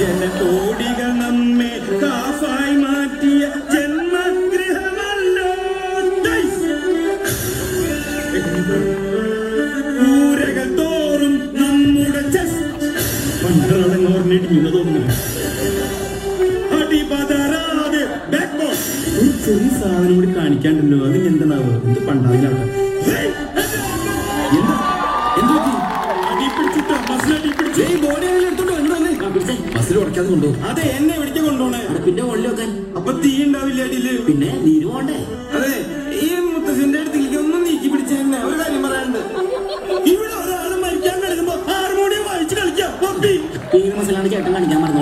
ജനകോടികൾ നമ്മെ കാഫായി മാറ്റിയ ജന്മഗൃഹമല്ലോ ൂരകൾ തോറും നമ്മുടെ പണ്ടറടങ്ങ് ഓർമ്മിടിക്കുന്ന തോന്നുന്നു. അടിപതറാതെ ഒരു ചെറിയ സാധനം കൂടി കാണിക്കാണ്ടല്ലോ. അത് എന്താണാവോ? എന്ത് പണ്ടാവിലാണ് ബസ്സിൽ ഉടക്കാതെ കൊണ്ടുപോകും. അതെ, എന്നെ എവിടേക്ക് കൊണ്ടുപോണേ? പിന്നെ കൊള്ളി വെക്കാൻ. അപ്പൊ തീ ഉണ്ടാവില്ല അടിയില്. പിന്നെ നീര് പോണ്ടേ? അതെ, ഈ മുത്തശ്ശിന്റെ അടുത്തേക്ക് ഒന്ന് നീക്കി പിടിച്ച ഒരു കാര്യം പറയാനുണ്ട്. ഇവിടെ ഒരാൾ മരിക്കാൻ കിടക്കുമ്പോ ഹാർമോണിയം വായിച്ച് കളിക്കാം. മസിലാണ് ചേട്ടൻ കാണിക്കാൻ പറഞ്ഞു.